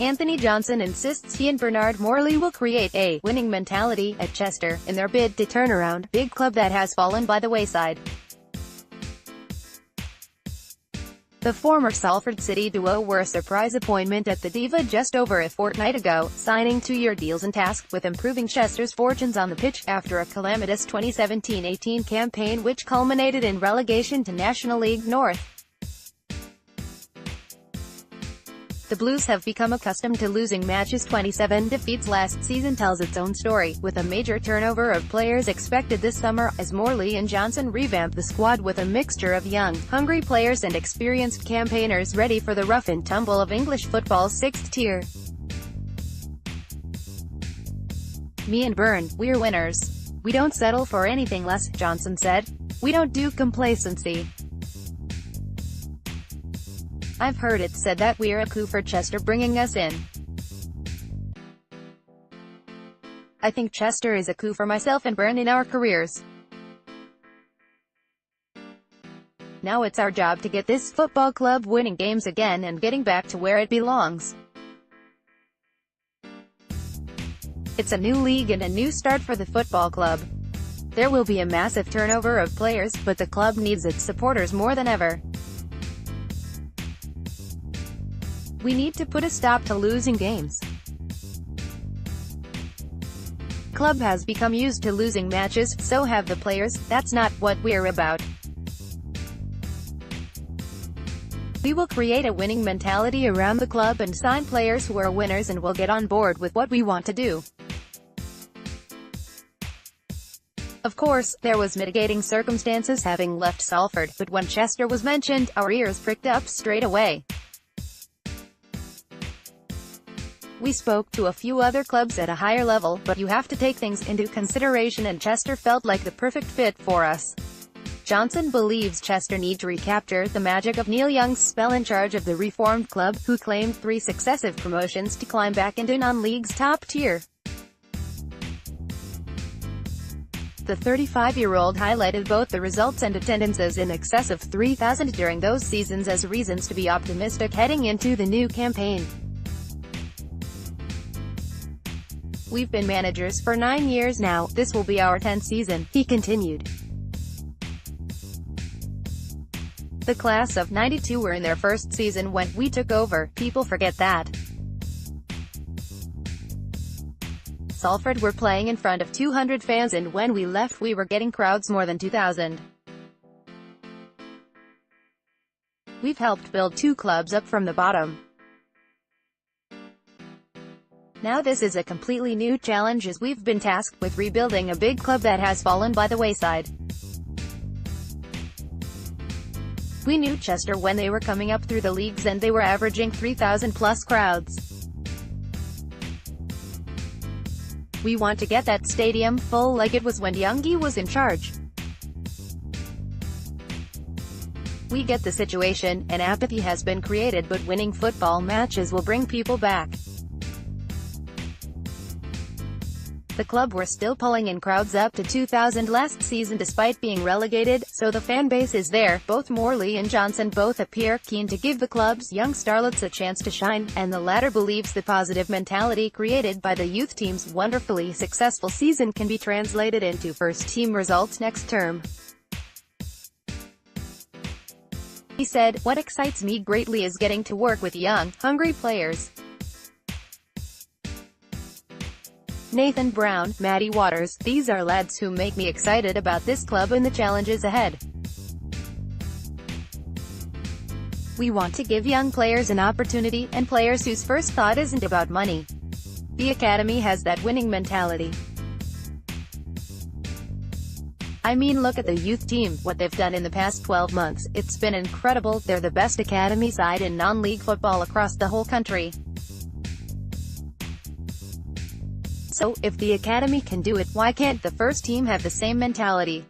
Anthony Johnson insists he and Bernard Morley will create a winning mentality at Chester, in their bid to turn around big club that has fallen by the wayside. The former Salford City duo were a surprise appointment at the Deva just over a fortnight ago, signing 2-year deals and tasked with improving Chester's fortunes on the pitch, after a calamitous 2017-18 campaign which culminated in relegation to National League North. The Blues have become accustomed to losing matches. 27 defeats last season tells its own story, with a major turnover of players expected this summer, as Morley and Johnson revamp the squad with a mixture of young, hungry players and experienced campaigners ready for the rough and tumble of English football's 6th tier. "Me and Bern, we're winners. We don't settle for anything less," Johnson said. "We don't do complacency. I've heard it said that we're a coup for Chester bringing us in. I think Chester is a coup for myself and Bern in our careers. Now it's our job to get this football club winning games again and getting back to where it belongs. It's a new league and a new start for the football club. There will be a massive turnover of players, but the club needs its supporters more than ever. We need to put a stop to losing games. Club has become used to losing matches, so have the players. That's not what we're about. We will create a winning mentality around the club and sign players who are winners and will get on board with what we want to do." Of course, there was mitigating circumstances having left Salford, but when Chester was mentioned, our ears pricked up straight away. "We spoke to a few other clubs at a higher level, but you have to take things into consideration, and Chester felt like the perfect fit for us." Johnson believes Chester need to recapture the magic of Neil Young's spell in charge of the reformed club, who claimed 3 successive promotions to climb back into non-league's top tier. The 35-year-old highlighted both the results and attendances in excess of 3,000 during those seasons as reasons to be optimistic heading into the new campaign. "We've been managers for 9 years now, this will be our 10th season," he continued. "The class of '92 were in their first season when we took over, people forget that. Salford were playing in front of 200 fans, and when we left we were getting crowds more than 2,000. We've helped build 2 clubs up from the bottom. Now this is a completely new challenge, as we've been tasked with rebuilding a big club that has fallen by the wayside. We knew Chester when they were coming up through the leagues and they were averaging 3,000 plus crowds. We want to get that stadium full like it was when Youngie was in charge. We get the situation, and apathy has been created, but winning football matches will bring people back. The club were still pulling in crowds up to 2,000 last season despite being relegated, so the fan base is there." Both Morley and Johnson both appear keen to give the club's young starlets a chance to shine, and the latter believes the positive mentality created by the youth team's wonderfully successful season can be translated into first-team results next term. He said, "What excites me greatly is getting to work with young, hungry players. Nathan Brown, Matty Waters, these are lads who make me excited about this club and the challenges ahead. We want to give young players an opportunity, and players whose first thought isn't about money. The academy has that winning mentality. I mean, look at the youth team, what they've done in the past 12 months, it's been incredible. They're the best academy side in non-league football across the whole country. So, if the academy can do it, why can't the first team have the same mentality?"